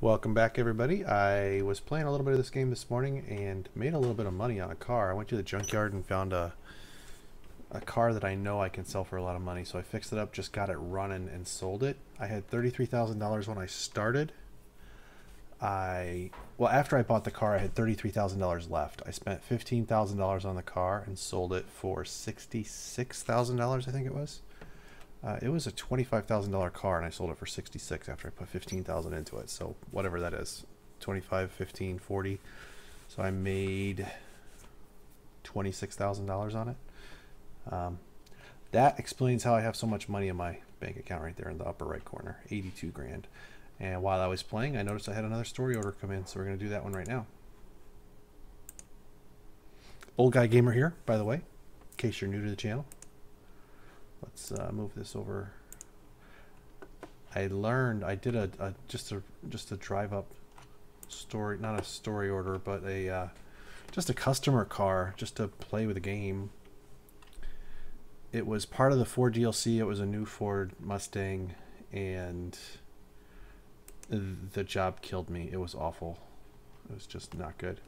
Welcome back, everybody. I was playing a little bit of this game this morning and made a little bit of money on a car. I went to the junkyard and found a car that I know I can sell for a lot of money. So I fixed it up, just got it running and sold it. I had $33,000 when I started. Well, after I bought the car, I had $33,000 left. I spent $15,000 on the car and sold it for $66,000, I think it was. It was a $25,000 car, and I sold it for $66,000 after I put $15,000 into it. So whatever that is, 25, 15, 40. So I made $26,000 on it. That explains how I have so much money in my bank account right there in the upper right corner, 82 grand. And while I was playing, I noticed I had another story order come in, so we're going to do that one right now. Old Guy Gamer here, by the way, in case you're new to the channel. Let's move this over. I learned, I did just a drive up story, not a story order, but just a customer car just to play with the game. It was part of the Ford DLC. It was a new Ford Mustang, and the job killed me. It was awful. It was just not good.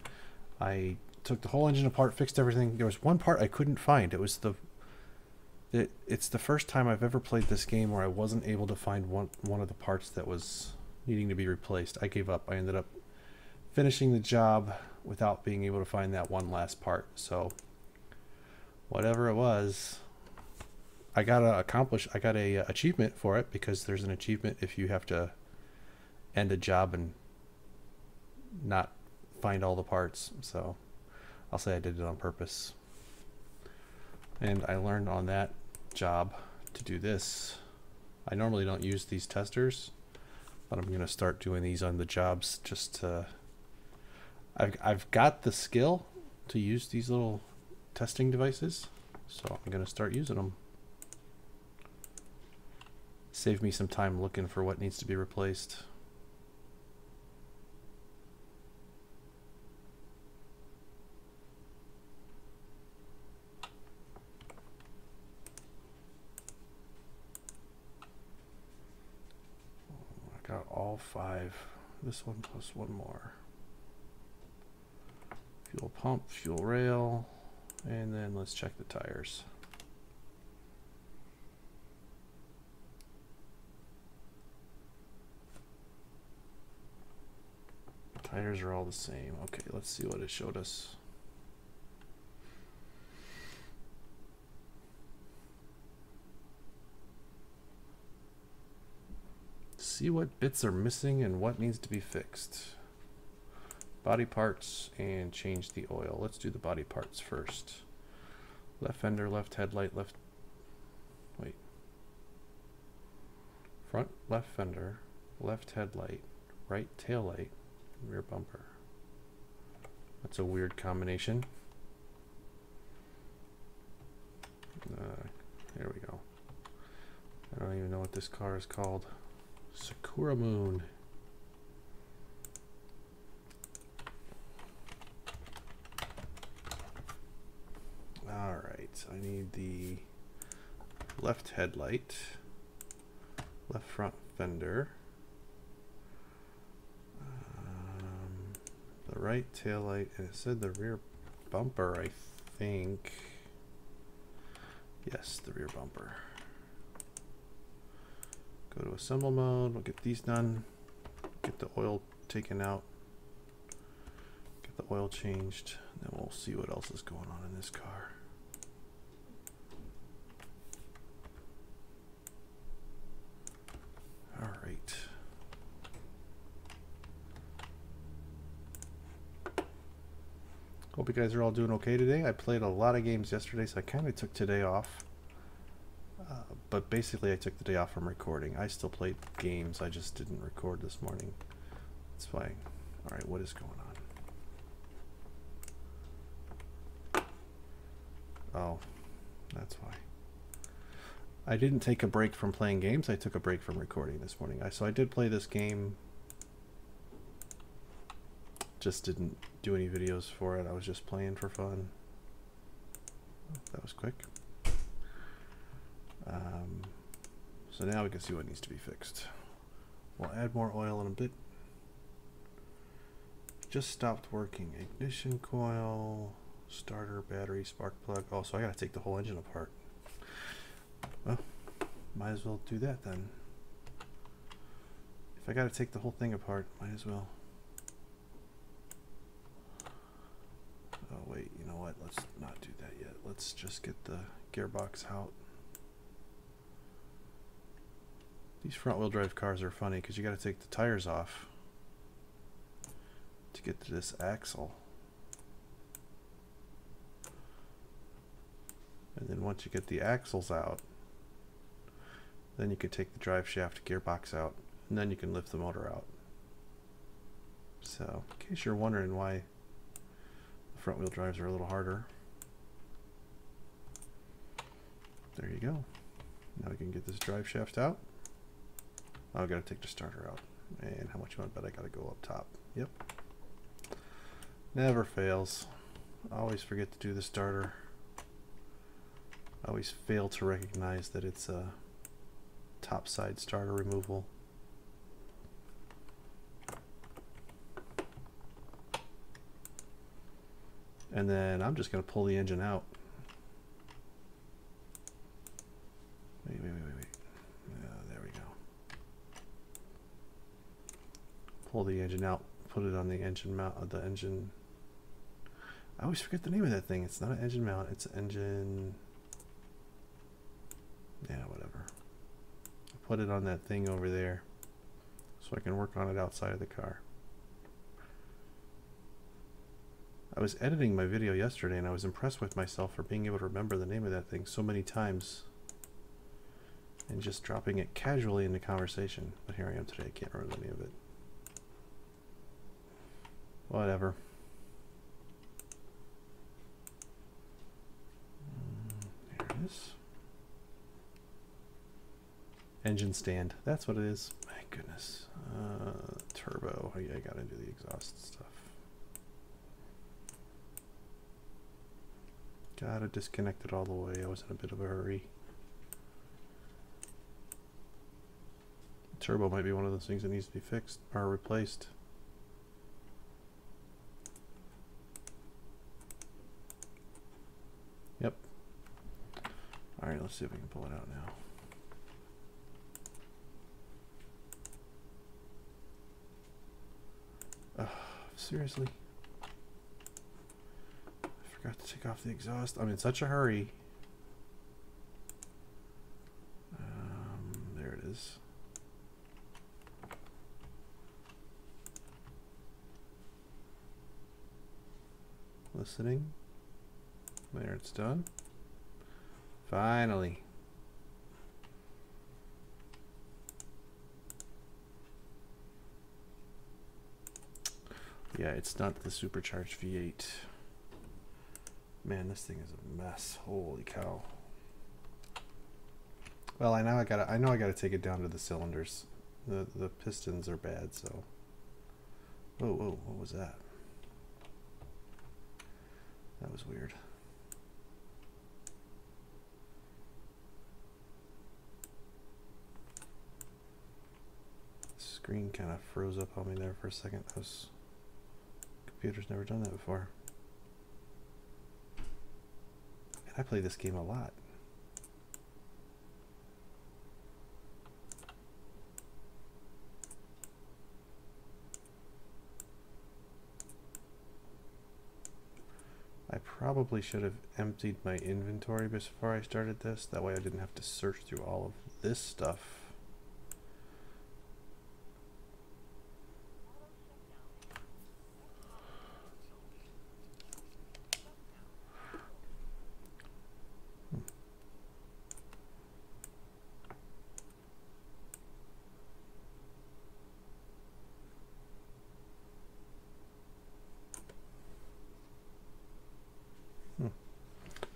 I took the whole engine apart, fixed everything. There was one part I couldn't find. It was it's the first time I've ever played this game where I wasn't able to find one of the parts that was needing to be replaced. I gave up. I ended up finishing the job without being able to find that one last part. So whatever it was, I got a achievement for it, because there's an achievement if you have to end a job and not find all the parts. So I'll say I did it on purpose. And I learned on that job to do this. I normally don't use these testers, but I'm going to start doing these on the jobs just to... I've got the skill to use these little testing devices, so I'm going to start using them. Save me some time looking for what needs to be replaced. Got all 5. This one plus one more. Fuel pump, fuel rail, and then let's check the tires. Tires are all the same. Okay, let's see what it showed us. See what bits are missing and what needs to be fixed. Body parts and change the oil. Let's do the body parts first. Left fender, left headlight, front left fender, left headlight, right tail light, rear bumper. That's a weird combination. There we go. I don't even know what this car is called. Sakura Moon. Alright, I need the left headlight, left front fender, the right tail light, and it said the rear bumper, I think. Yes, the rear bumper. Go to assemble mode, we'll get these done, get the oil taken out, get the oil changed, then we'll see what else is going on in this car. Alright. Hope you guys are all doing okay today. I played a lot of games yesterday, so I kind of took today off. But basically I took the day off from recording. I still played games, I just didn't record this morning. It's fine. Alright, what is going on? Oh, that's why. I didn't take a break from playing games, I took a break from recording this morning. So I did play this game, just didn't do any videos for it. I was just playing for fun. Oh, that was quick. So now we can see what needs to be fixed. We'll add more oil in a bit. just stopped working. Ignition coil, starter, battery, spark plug. Oh, so I gotta take the whole engine apart. Well, might as well do that then. If I gotta take the whole thing apart, might as well. Oh wait, you know what? Let's not do that yet. Let's just get the gearbox out. These front-wheel drive cars are funny because you got to take the tires off to get to this axle. And then once you get the axles out, then you can take the drive shaft gearbox out, and then you can lift the motor out. So, in case you're wondering why the front-wheel drives are a little harder, there you go. Now we can get this drive shaft out. Oh, I gotta take the starter out. And how much you want to bet I gotta go up top? Yep. Never fails. Always forget to do the starter. Always fail to recognize that it's a top side starter removal. And then I'm just gonna pull the engine out. Wait. There we go. Pull the engine out, put it on the engine mount, the engine. I always forget the name of that thing. It's not an engine mount, it's an engine. Yeah, whatever. Put it on that thing over there so I can work on it outside of the car. I was editing my video yesterday and I was impressed with myself for being able to remember the name of that thing so many times and just dropping it casually into conversation. But here I am today, I can't remember the name of it. Whatever. Here it is. Engine stand. That's what it is. My goodness. Turbo. Oh, yeah, I gotta do the exhaust stuff. Gotta disconnect it all the way. I was in a bit of a hurry. Turbo might be one of those things that needs to be fixed or replaced. Yep. Alright, let's see if we can pull it out now. Seriously? I forgot to take off the exhaust. I'm in such a hurry. There it is. Listening. There, it's done. Finally. Yeah, it's not the supercharged V8. Man, this thing is a mess. Holy cow. Well, I know I gotta take it down to the cylinders. The pistons are bad, so. Whoa, what was that? That was weird. The screen kind of froze up on me there for a second. Computer's never done that before. And I play this game a lot. I probably should have emptied my inventory before I started this. That way I didn't have to search through all of this stuff.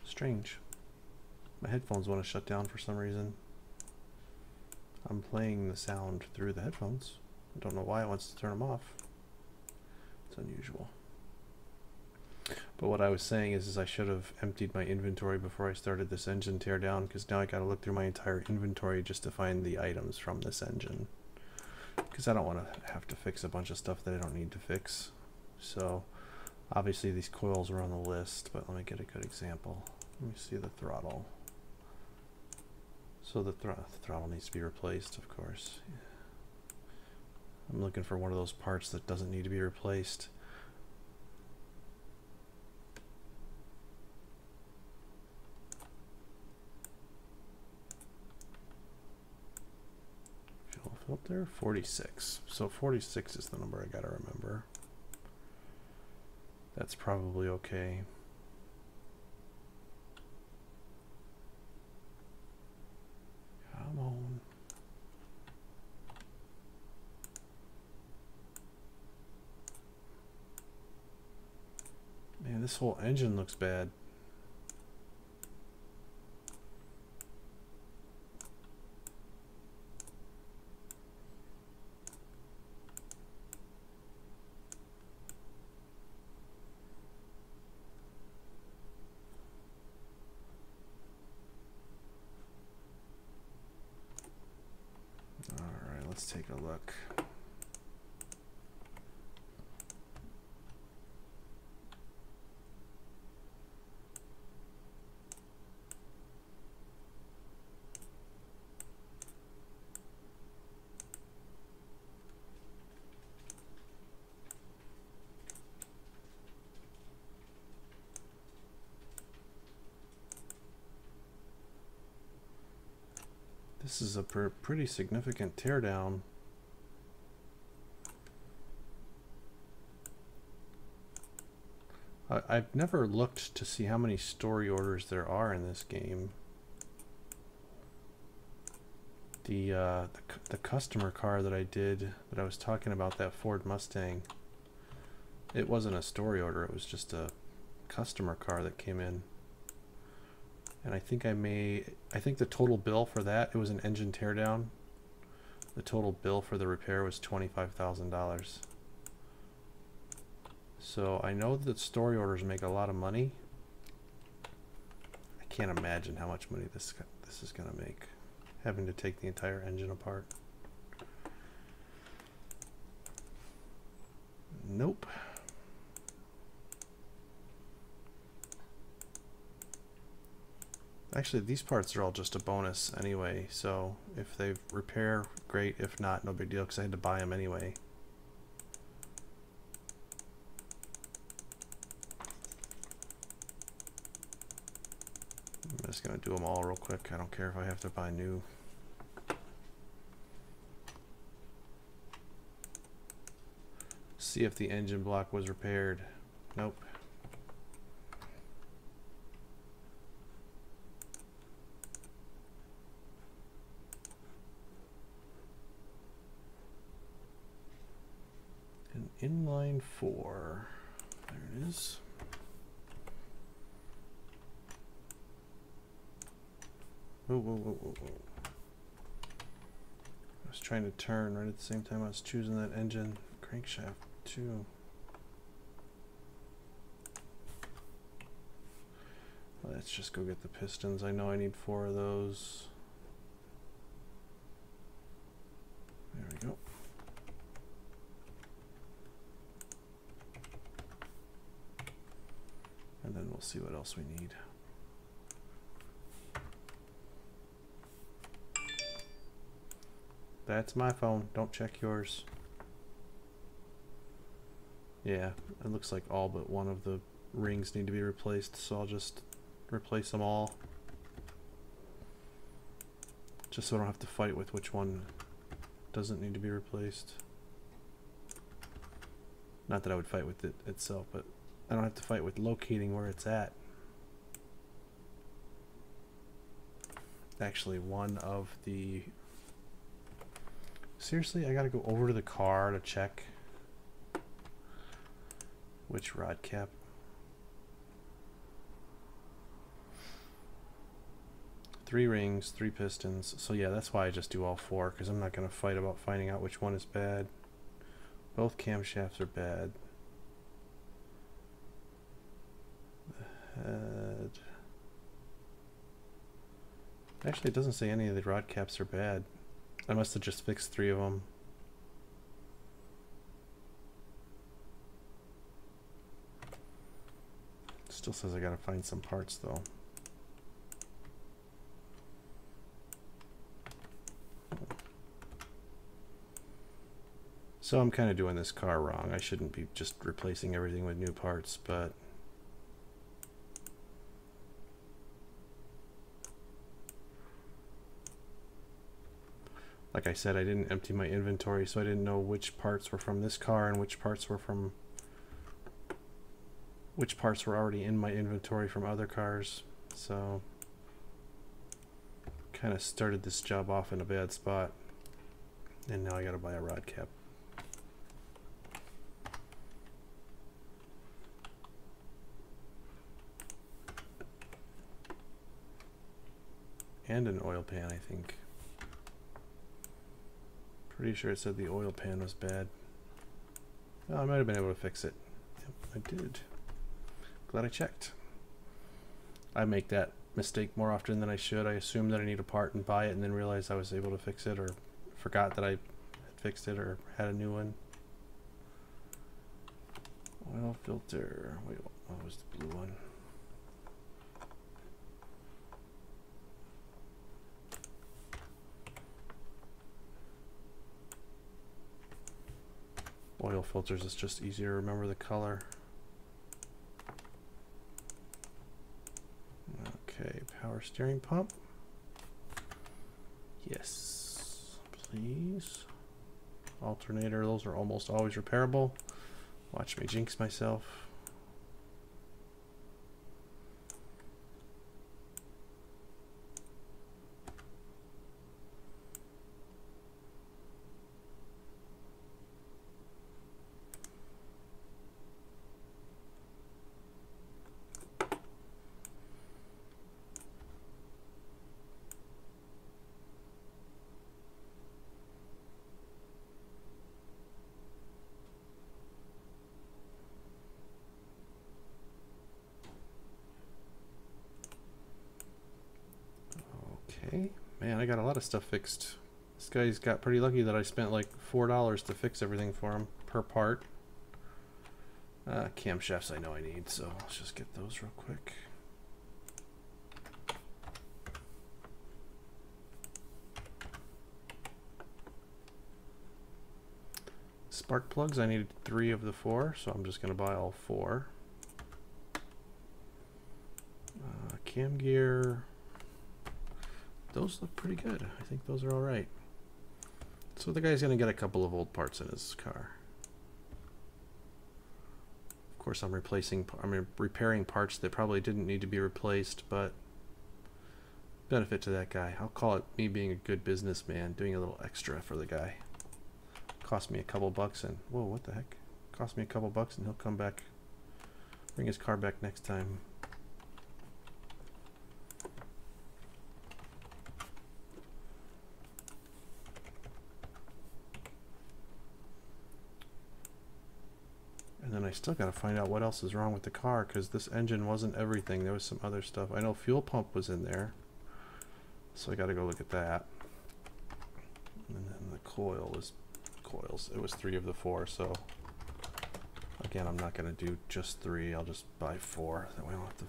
Strange. My headphones want to shut down for some reason. I'm playing the sound through the headphones. I don't know why it wants to turn them off. It's unusual. But what I was saying is I should have emptied my inventory before I started this engine teardown, because now I gotta look through my entire inventory just to find the items from this engine. Because I don't want to have to fix a bunch of stuff that I don't need to fix. So obviously these coils are on the list, but let me get a good example. Let me see the throttle. So the throttle needs to be replaced, of course. I'm looking for one of those parts that doesn't need to be replaced. Fuel filter, 46. So 46 is the number I gotta remember. That's probably okay. Come on. Man, this whole engine looks bad. All right, let's take a look. This is a pretty significant teardown. I've never looked to see how many story orders there are in this game. The customer car that I was talking about, that Ford Mustang, it wasn't a story order, it was just a customer car that came in. And I think the total bill for that, it was an engine teardown. The total bill for the repair was $25,000. So I know that story orders make a lot of money. I can't imagine how much money this is gonna make, having to take the entire engine apart. Nope. Actually, these parts are all just a bonus anyway, so if they repair, great. If not, no big deal, because I had to buy them anyway. I'm just going to do them all real quick. I don't care if I have to buy new. See if the engine block was repaired. Nope. Inline 4. There it is. Whoa, whoa, whoa, whoa, whoa. I was trying to turn right at the same time I was choosing that engine. Crankshaft too. Let's just go get the pistons. I know I need 4 of those. There we go. And then we'll see what else we need. That's my phone. Don't check yours. Yeah, it looks like all but one of the rings need to be replaced, so I'll just replace them all. Just so I don't have to fight with which one doesn't need to be replaced. Not that I would fight with it itself, but I don't have to fight with locating where it's at. Actually, one of the... Seriously, I gotta go over to the car to check which rod cap. Three rings, 3 pistons. So yeah, that's why I just do all 4, because I'm not gonna fight about finding out which one is bad. Both camshafts are bad. Actually, it doesn't say any of the rod caps are bad. I must have just fixed 3 of them. Still says I gotta find some parts though. So I'm kind of doing this car wrong. I shouldn't be just replacing everything with new parts, but like I said, I didn't empty my inventory, so I didn't know which parts were from this car and which parts were already in my inventory from other cars. So kind of started this job off in a bad spot, and now I gotta buy a rod cap. And an oil pan, I think. Pretty sure it said the oil pan was bad. Well, I might have been able to fix it. Yep, I did. Glad I checked. I make that mistake more often than I should. I assume that I need a part and buy it and then realize I was able to fix it, or forgot that I had fixed it or had a new one. Oil filter. Wait, what was the blue one? Oil filters is just easier to remember the color. Okay, power steering pump. Yes, please. Alternator, those are almost always repairable. Watch me jinx myself. Okay, man, I got a lot of stuff fixed. This guy's got pretty lucky that I spent like $4 to fix everything for him per part. Camshafts I know I need, so let's just get those real quick. Spark plugs, I needed 3 of the 4, so I'm just going to buy all 4. Cam gear. Those look pretty good. I think those are all right. So the guy's going to get a couple of old parts in his car. Of course, I'm repairing parts that probably didn't need to be replaced, but benefit to that guy. I'll call it me being a good businessman, doing a little extra for the guy. Cost me a couple bucks, and whoa, what the heck? Cost me a couple bucks, and he'll come back, bring his car back next time. And then I still got to find out what else is wrong with the car, because this engine wasn't everything. There was some other stuff. I know fuel pump was in there, so I got to go look at that. And then the coil was coils. It was 3 of the 4, so again, I'm not going to do just 3. I'll just buy 4. Then we don't have to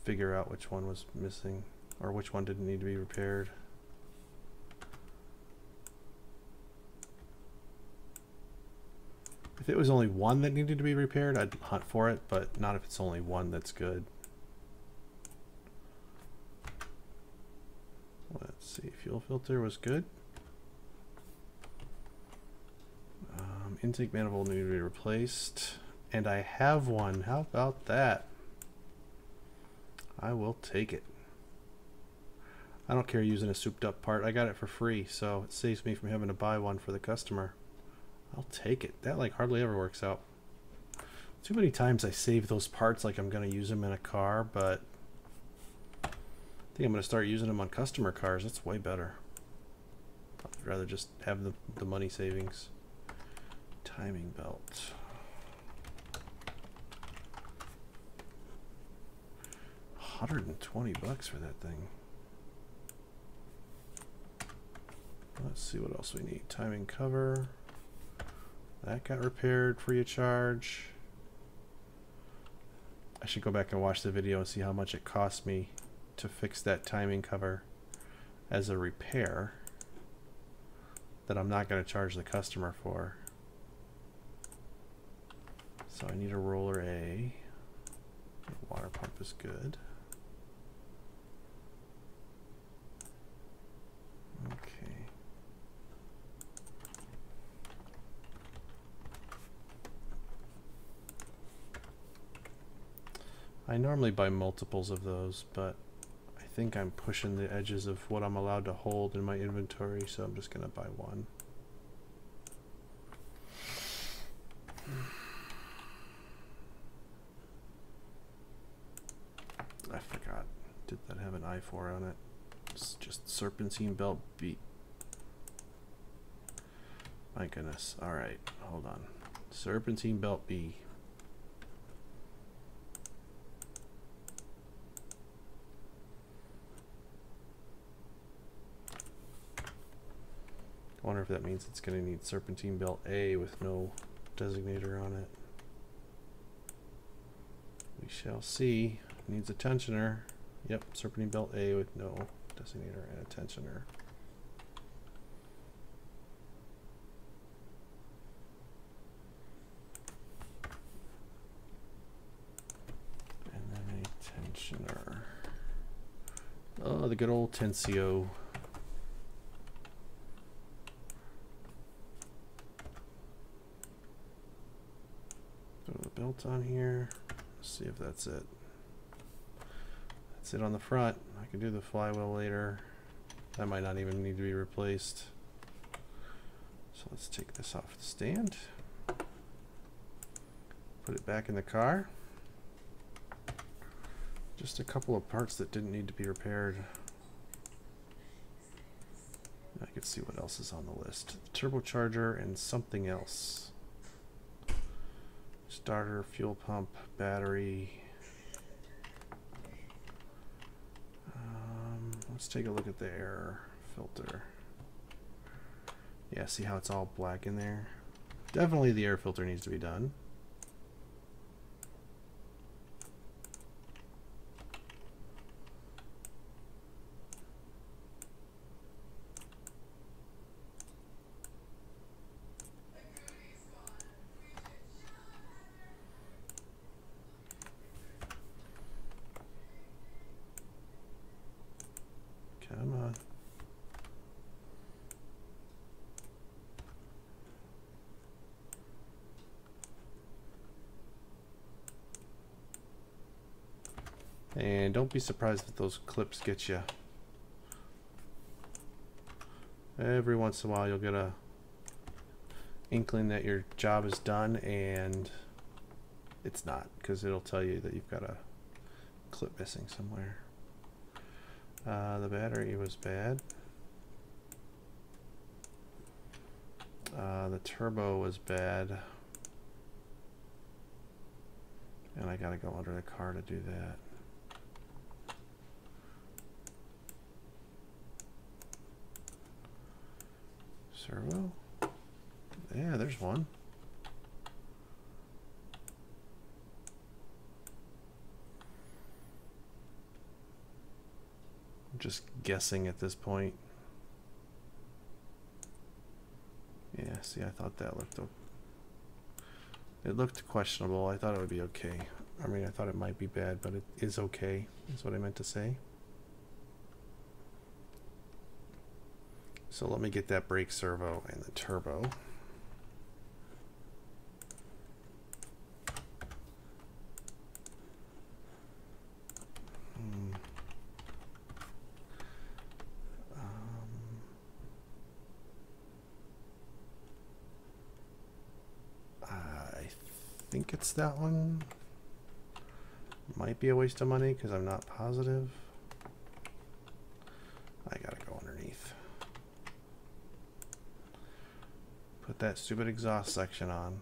figure out which one was missing or which one didn't need to be repaired. If it was only one that needed to be repaired, I'd hunt for it, but not if it's only one that's good. Let's see, fuel filter was good. Intake manifold needed to be replaced, and I have one. How about that? I will take it. I don't care using a souped up part. I got it for free, so it saves me from having to buy one for the customer. I'll take it. That like hardly ever works out. Too many times I save those parts like I'm going to use them in a car, but I think I'm going to start using them on customer cars. That's way better. I'd rather just have the money savings. Timing belt. $120 for that thing. Let's see what else we need. Timing cover. That got repaired free of charge. I should go back and watch the video and see how much it cost me to fix that timing cover as a repair that I'm not going to charge the customer for. So I need a roller A. The water pump is good. Okay. I normally buy multiples of those, but I think I'm pushing the edges of what I'm allowed to hold in my inventory, so I'm just going to buy one. I forgot. Did that have an I-4 on it? It's just serpentine belt B. My goodness. Alright, hold on. Serpentine belt B. I wonder if that means it's going to need serpentine belt A with no designator on it. We shall see. Needs a tensioner. Yep, serpentine belt A with no designator and a tensioner. And then a tensioner. Oh, the good old Tensio. Throw the belt on here. Let's see if that's it. That's it on the front. I can do the flywheel later. That might not even need to be replaced. So let's take this off the stand. Put it back in the car. Just a couple of parts that didn't need to be repaired. I can see what else is on the list. The turbocharger and something else. Starter, fuel pump, battery. Let's take a look at the air filter. Yeah, see how it's all black in there? Definitely the air filter needs to be done. Come on. And don't be surprised if those clips get you. Every once in a while you'll get a inkling that your job is done and it's not, because it'll tell you that you've got a clip missing somewhere. The battery was bad. The turbo was bad. And I gotta go under the car to do that. Servo? Yeah, there's one. Just guessing at this point. Yeah, see, I thought that looked it looked questionable. I thought it would be okay. I mean, I thought it might be bad, but it is okay, is what I meant to say. So let me get that brake servo and the turbo. I think it's that one. Might be a waste of money because I'm not positive. I gotta go underneath. Put that stupid exhaust section on.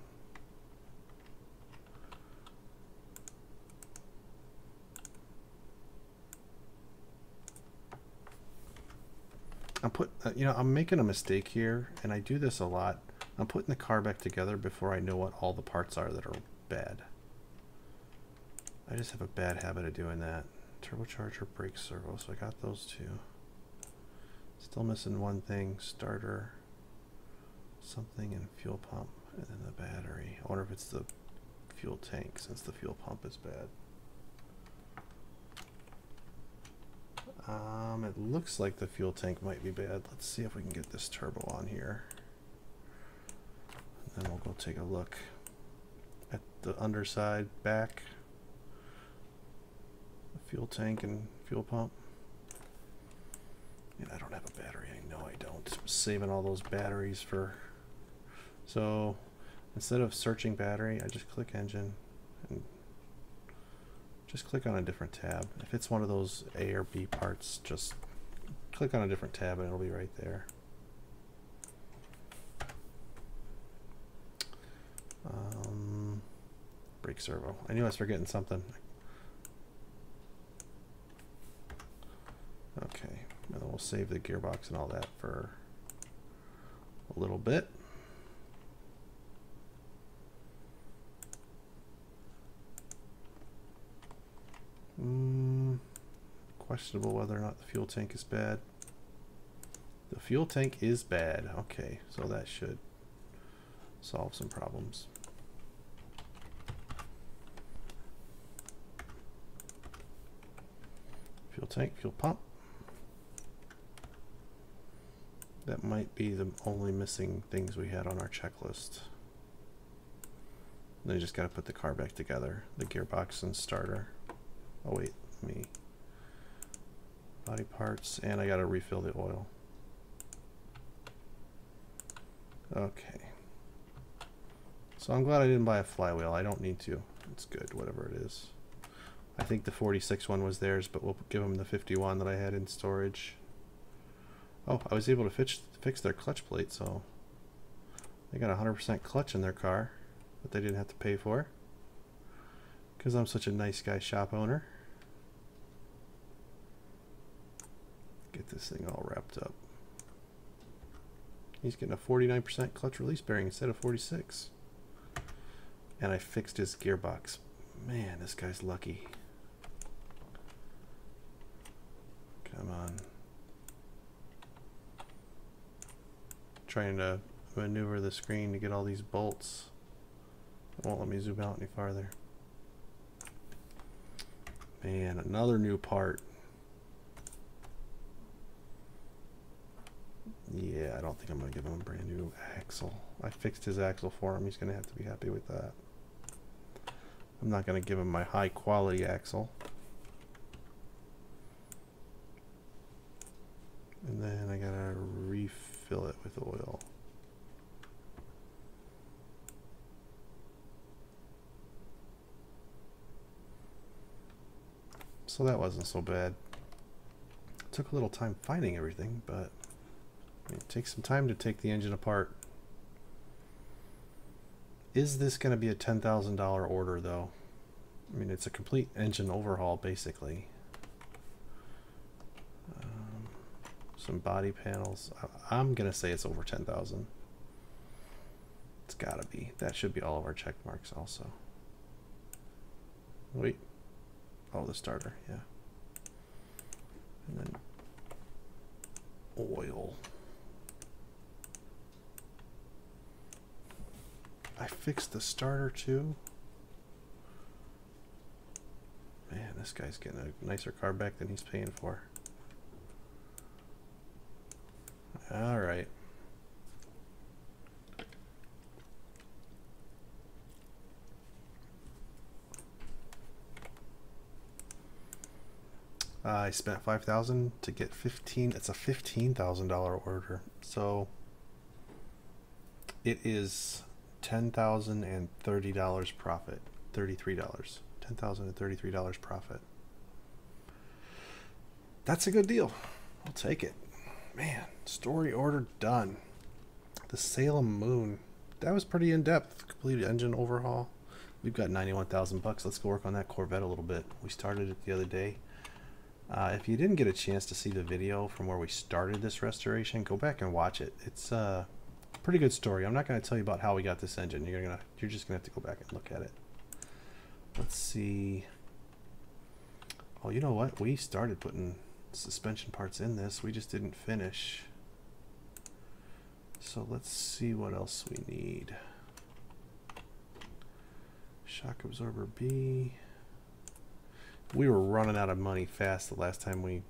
I'm making a mistake here, and I do this a lot. I'm putting the car back together before I know what all the parts are that are bad. I just have a bad habit of doing that. Turbocharger, brake servo, so I got those two. Still missing one thing, starter, something, and fuel pump, and then the battery. I wonder if it's the fuel tank, since the fuel pump is bad. It looks like the fuel tank might be bad. Let's see if we can get this turbo on here. And then we'll go take a look at the underside, back, the fuel tank and fuel pump. And I don't have a battery. I know I don't. I'm saving all those batteries for... So instead of searching battery, I just click engine and just click on a different tab. If it's one of those A or B parts, just click on a different tab and it'll be right there. Brake servo. I knew I was forgetting something. Okay, and then we'll save the gearbox and all that for a little bit. Questionable whether or not the fuel tank is bad. The fuel tank is bad. Okay, so that should solve some problems. Fuel tank, fuel pump. That might be the only missing things we had on our checklist. Then you just got to put the car back together. The gearbox and starter. Oh wait, me. Body parts, and I got to refill the oil. Okay. So I'm glad I didn't buy a flywheel. I don't need to. It's good, whatever it is. I think the 46 one was theirs, but we'll give them the 51 that I had in storage. Oh, I was able to fix their clutch plate, so they got 100% clutch in their car that they didn't have to pay for. Because I'm such a nice guy shop owner. Get this thing all wrapped up. He's getting a 49% clutch release bearing instead of 46. And I fixed his gearbox. Man, this guy's lucky. Come on. Trying to maneuver the screen to get all these bolts. It won't let me zoom out any farther. Man, another new part. Yeah, I don't think I'm going to give him a brand new axle. I fixed his axle for him. He's going to have to be happy with that. I'm not going to give him my high quality axle. And then I got to refill it with oil. So that wasn't so bad. It took a little time finding everything, but it takes some time to take the engine apart. Is this going to be a $10,000 order though? I mean, it's a complete engine overhaul basically. Some body panels. I'm going to say it's over 10,000. It's got to be. That should be all of our check marks also. Wait. Oh, the starter, yeah. And then oil. I fixed the starter too. Man, this guy's getting a nicer car back than he's paying for. All right. I spent $5,000 to get 15. It's a $15,000 order. So it is $10,030 profit. $33. $10,033 profit. That's a good deal. I'll take it. Man, story order done. The Salem Moon. That was pretty in-depth. Completed engine overhaul. We've got 91,000 bucks. Let's go work on that Corvette a little bit. We started it the other day. If you didn't get a chance to see the video from where we started this restoration, go back and watch it. It's a pretty good story. I'm not going to tell you about how we got this engine. You're just gonna have to go back and look at it. Let's see. Oh, you know what? We started putting suspension parts in this. We just didn't finish. So let's see what else we need. Shock absorber B. We were running out of money fast the last time when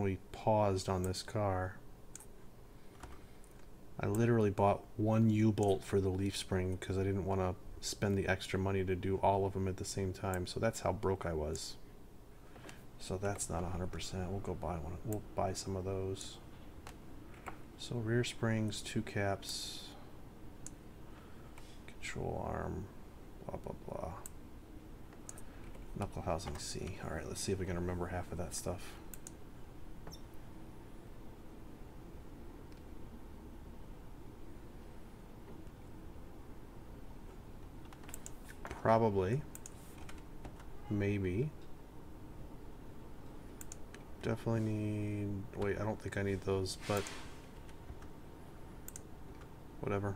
we paused on this car. I literally bought one U-bolt for the leaf spring because I didn't want to spend the extra money to do all of them at the same time. So that's how broke I was. So that's not 100%. We'll go buy one. We'll buy some of those. So rear springs, 2 caps, control arm, blah blah blah. Knuckle housing C. All right, let's see if we can remember half of that stuff. Probably. Maybe. Definitely need... Wait, I don't think I need those, but... Whatever.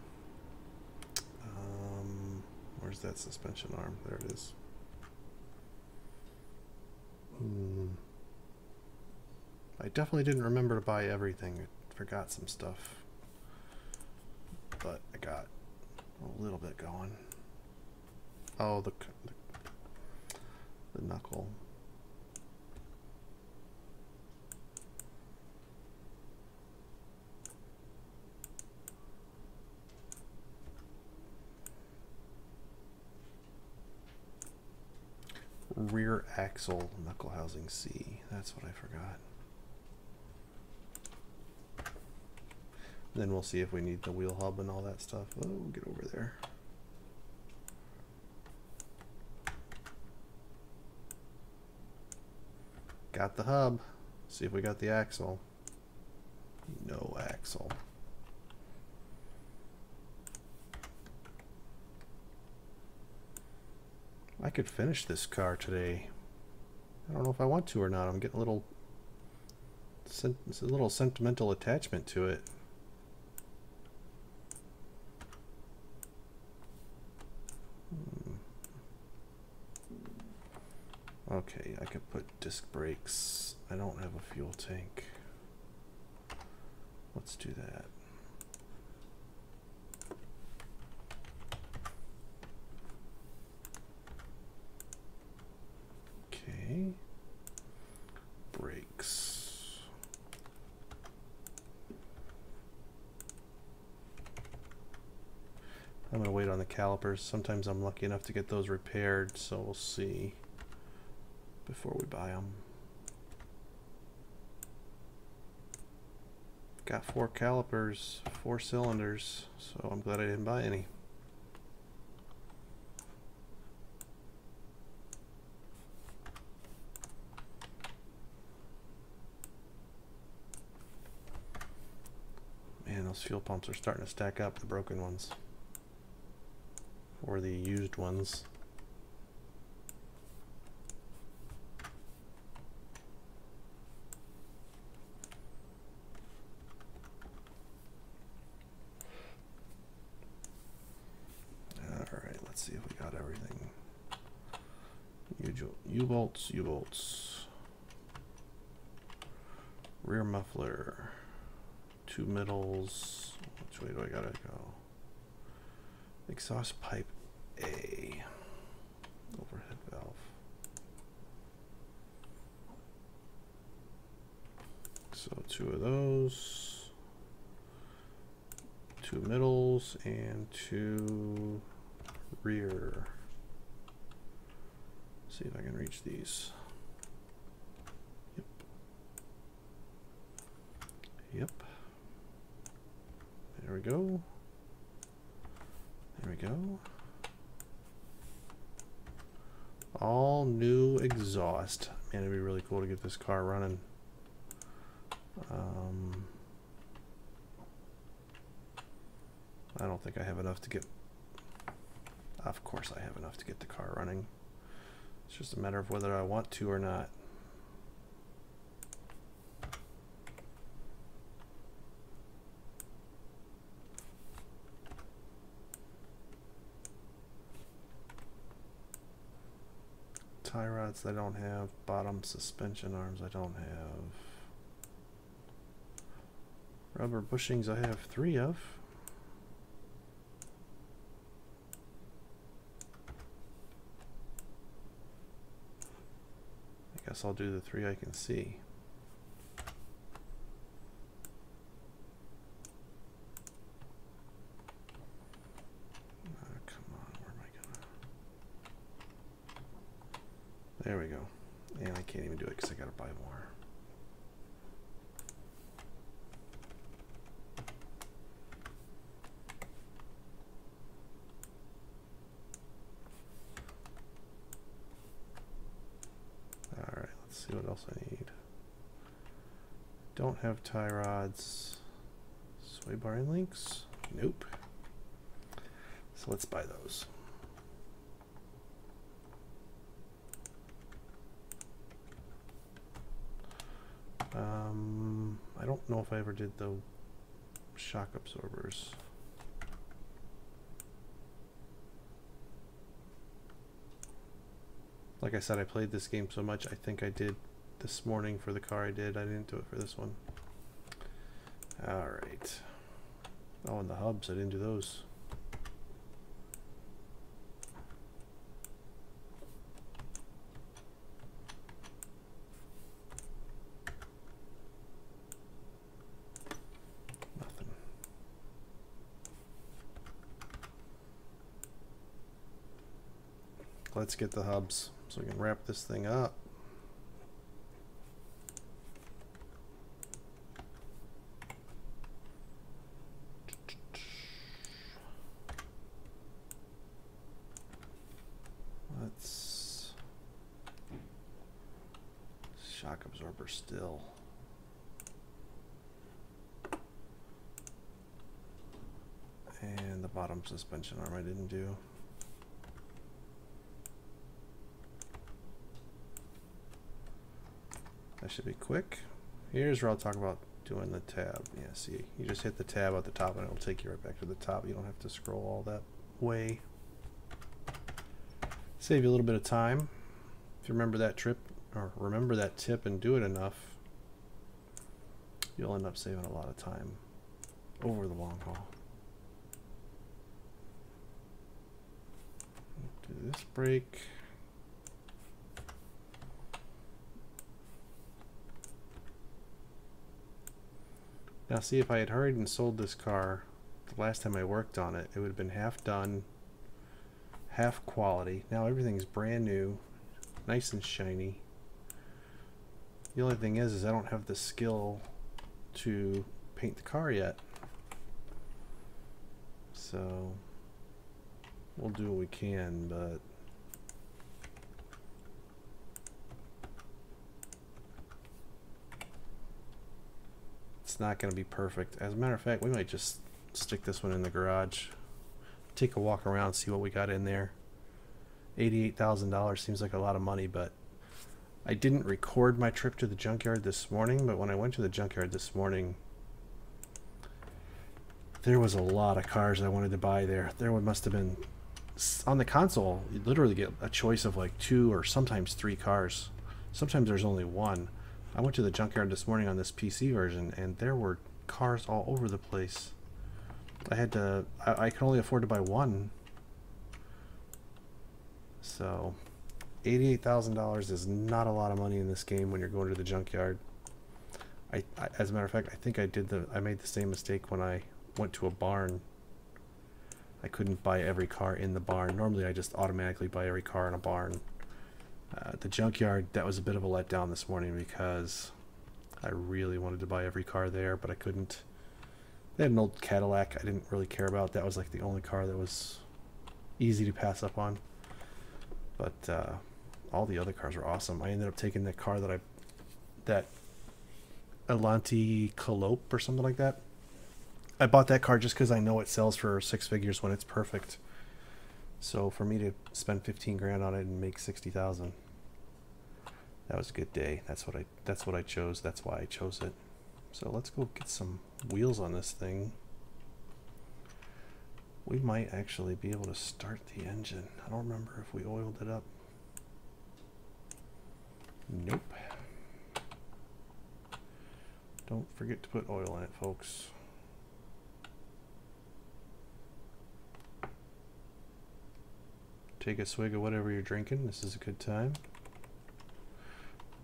Where's that suspension arm? There it is. I definitely didn't remember to buy everything. I forgot some stuff. But I got a little bit going. Oh, the knuckle. Rear axle knuckle housing C. That's what I forgot. Then we'll see if we need the wheel hub and all that stuff. Oh, get over there. Got the hub. See if we got the axle. No axle. I could finish this car today. I don't know if I want to or not. I'm getting a little sentimental attachment to it. Okay, I could put disc brakes. I don't have a fuel tank. Let's do that. Okay. Brakes. I'm going to wait on the calipers. Sometimes I'm lucky enough to get those repaired, so we'll see before we buy them. Got 4 calipers, 4 cylinders, so I'm glad I didn't buy any. Man, those fuel pumps are starting to stack up, the broken ones. Or the used ones. See if we got everything. U-bolts, U-bolts. Rear muffler. 2 middles. Which way do I gotta go? Exhaust pipe A. Overhead valve. So 2 of those. 2 middles and 2 rear. See if I can reach these. Yep. Yep. There we go. There we go. All new exhaust. Man, it'd be really cool to get this car running. I don't think I have enough to get... Of course I have enough to get the car running. It's just a matter of whether I want to or not. tie rods I don't have. Bottom suspension arms I don't have. Rubber bushings I have 3 of. I guess I'll do the 3 I can see. There we go. And I can't even do it because I gotta buy more. Alright, let's see what else I need. Don't have tie rods. Sway bar and links? Nope. So let's buy those. I don't know if I ever did the shock absorbers. Like I said, I played this game so much, I think I did this morning for the car I did. I didn't do it for this one. Alright. Oh, and the hubs, I didn't do those. Let's get the hubs so we can wrap this thing up. Let's shock absorber still. And the bottom suspension arm I didn't do. That should be quick. Here's where I'll talk about doing the tab. Yeah, see, you just hit the tab at the top and it'll take you right back to the top. You don't have to scroll all that way. Save you a little bit of time. If you remember that trip, or remember that tip and do it enough, you'll end up saving a lot of time over the long haul. Do this brake. Now see, if I had hurried and sold this car the last time I worked on it, it would have been half done, half quality. Now everything's brand new, nice and shiny. The only thing is I don't have the skill to paint the car yet. So we'll do what we can, but it's not going to be perfect. As a matter of fact, we might just stick this one in the garage, take a walk around, see what we got in there. $88,000 seems like a lot of money, but I didn't record my trip to the junkyard this morning, but when I went to the junkyard this morning, there was a lot of cars I wanted to buy there. There must have been, on the console, you literally get a choice of like 2 or sometimes 3 cars. Sometimes there's only 1. I went to the junkyard this morning on this PC version, and there were cars all over the place. I could only afford to buy 1. So, $88,000 is not a lot of money in this game when you're going to the junkyard. As a matter of fact, I think I made the same mistake when I went to a barn. I couldn't buy every car in the barn. Normally, I just automatically buy every car in a barn. The junkyard, that was a bit of a letdown this morning because I really wanted to buy every car there, but I couldn't. They had an old Cadillac I didn't really care about. That was like the only car that was easy to pass up on. But all the other cars were awesome. I ended up taking that car that Elanti Calope or something like that. I bought that car just because I know it sells for 6 figures when it's perfect. So for me to spend 15 grand on it and make 60,000, that was a good day. That's what I chose. That's why I chose it. So let's go get some wheels on this thing. We might actually be able to start the engine. I don't remember if we oiled it up. Nope. Don't forget to put oil in it, folks. Take a swig of whatever you're drinking. This is a good time.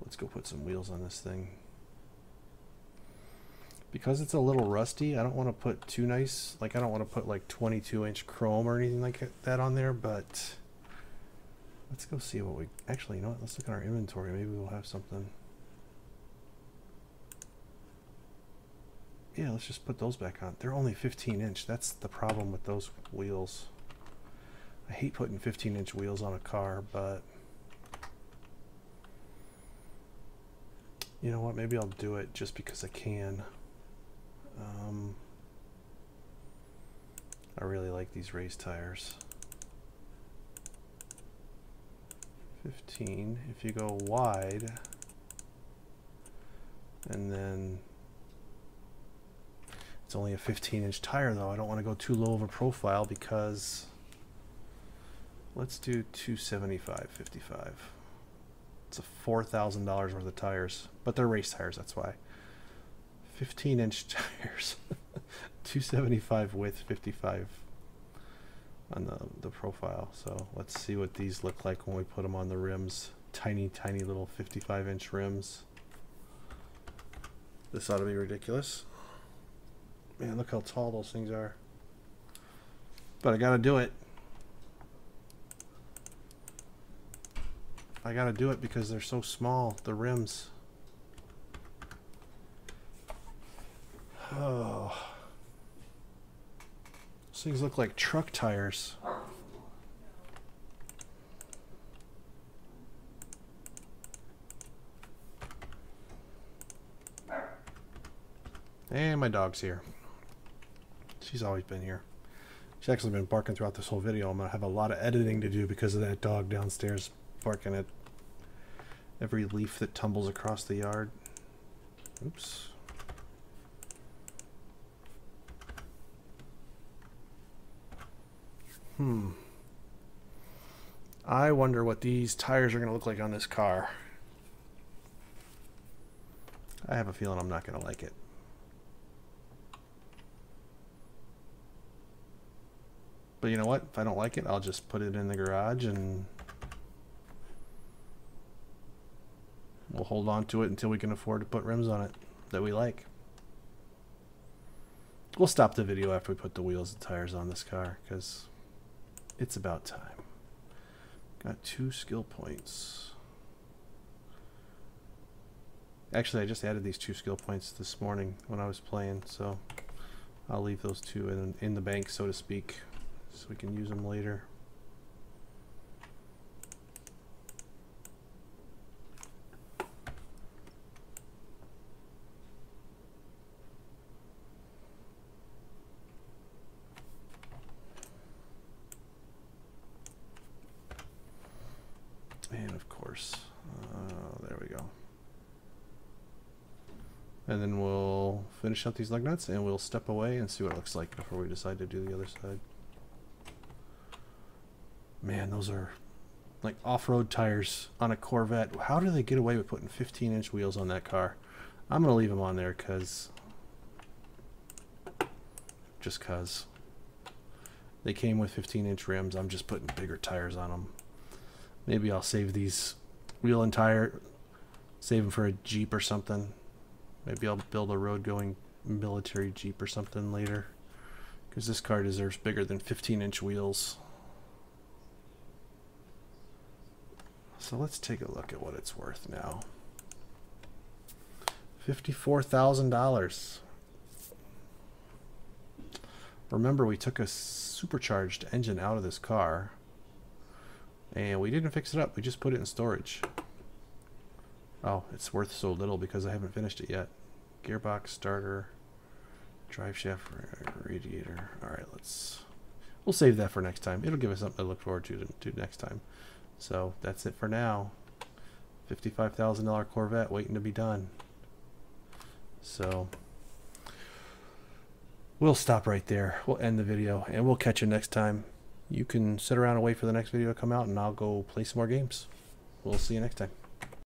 Let's go put some wheels on this thing. Because it's a little rusty, I don't want to put too nice, like I don't want to put like 22-inch chrome or anything like that on there, but let's go see what we, actually, you know what, let's look at our inventory. Maybe we'll have something. Yeah, let's just put those back on. They're only 15-inch. That's the problem with those wheels. I hate putting 15-inch wheels on a car, but you know what, maybe I'll do it just because I can. I really like these race tires. 15, if you go wide, and then it's only a 15-inch tire though. I don't want to go too low of a profile because let's do 275/55. It's a $4,000 worth of tires, but they're race tires, that's why. 15-inch tires. 275 width, 55 on the profile. So let's see what these look like when we put them on the rims. Tiny, tiny little 55-inch rims. This ought to be ridiculous. Man, look how tall those things are. But I gotta do it. I gotta do it because they're so small, the rims. Oh. These things look like truck tires. And my dog's here. She's always been here. She's actually been barking throughout this whole video. I'm gonna have a lot of editing to do because of that dog downstairs barking at every leaf that tumbles across the yard. Oops. I wonder what these tires are going to look like on this car. I have a feeling I'm not going to like it. But you know what? If I don't like it, I'll just put it in the garage and we'll hold on to it until we can afford to put rims on it that we like. We'll stop the video after we put the wheels and tires on this car because it's about time. Got 2 skill points. Actually, I just added these 2 skill points this morning when I was playing, so I'll leave those 2 in the bank, so to speak, so we can use them later. And of course, there we go. And then we'll finish up these lug nuts and we'll step away and see what it looks like before we decide to do the other side. Man, those are like off-road tires on a Corvette. How do they get away with putting 15-inch wheels on that car? I'm going to leave them on there just cause they came with 15-inch rims. I'm just putting bigger tires on them. Maybe I'll save these wheel and tire, save them for a Jeep or something. Maybe I'll build a road-going military Jeep or something later, because this car deserves bigger than 15-inch wheels. So let's take a look at what it's worth now. $54,000. Remember, we took a supercharged engine out of this car and we didn't fix it up. We just put it in storage. Oh, it's worth so little because I haven't finished it yet. Gearbox, starter, drive shaft, radiator. All right, we'll save that for next time. It'll give us something to look forward to next time. So that's it for now. $55,000 Corvette waiting to be done. So we'll stop right there. We'll end the video and we'll catch you next time. You can sit around and wait for the next video to come out and I'll go play some more games. We'll see you next time.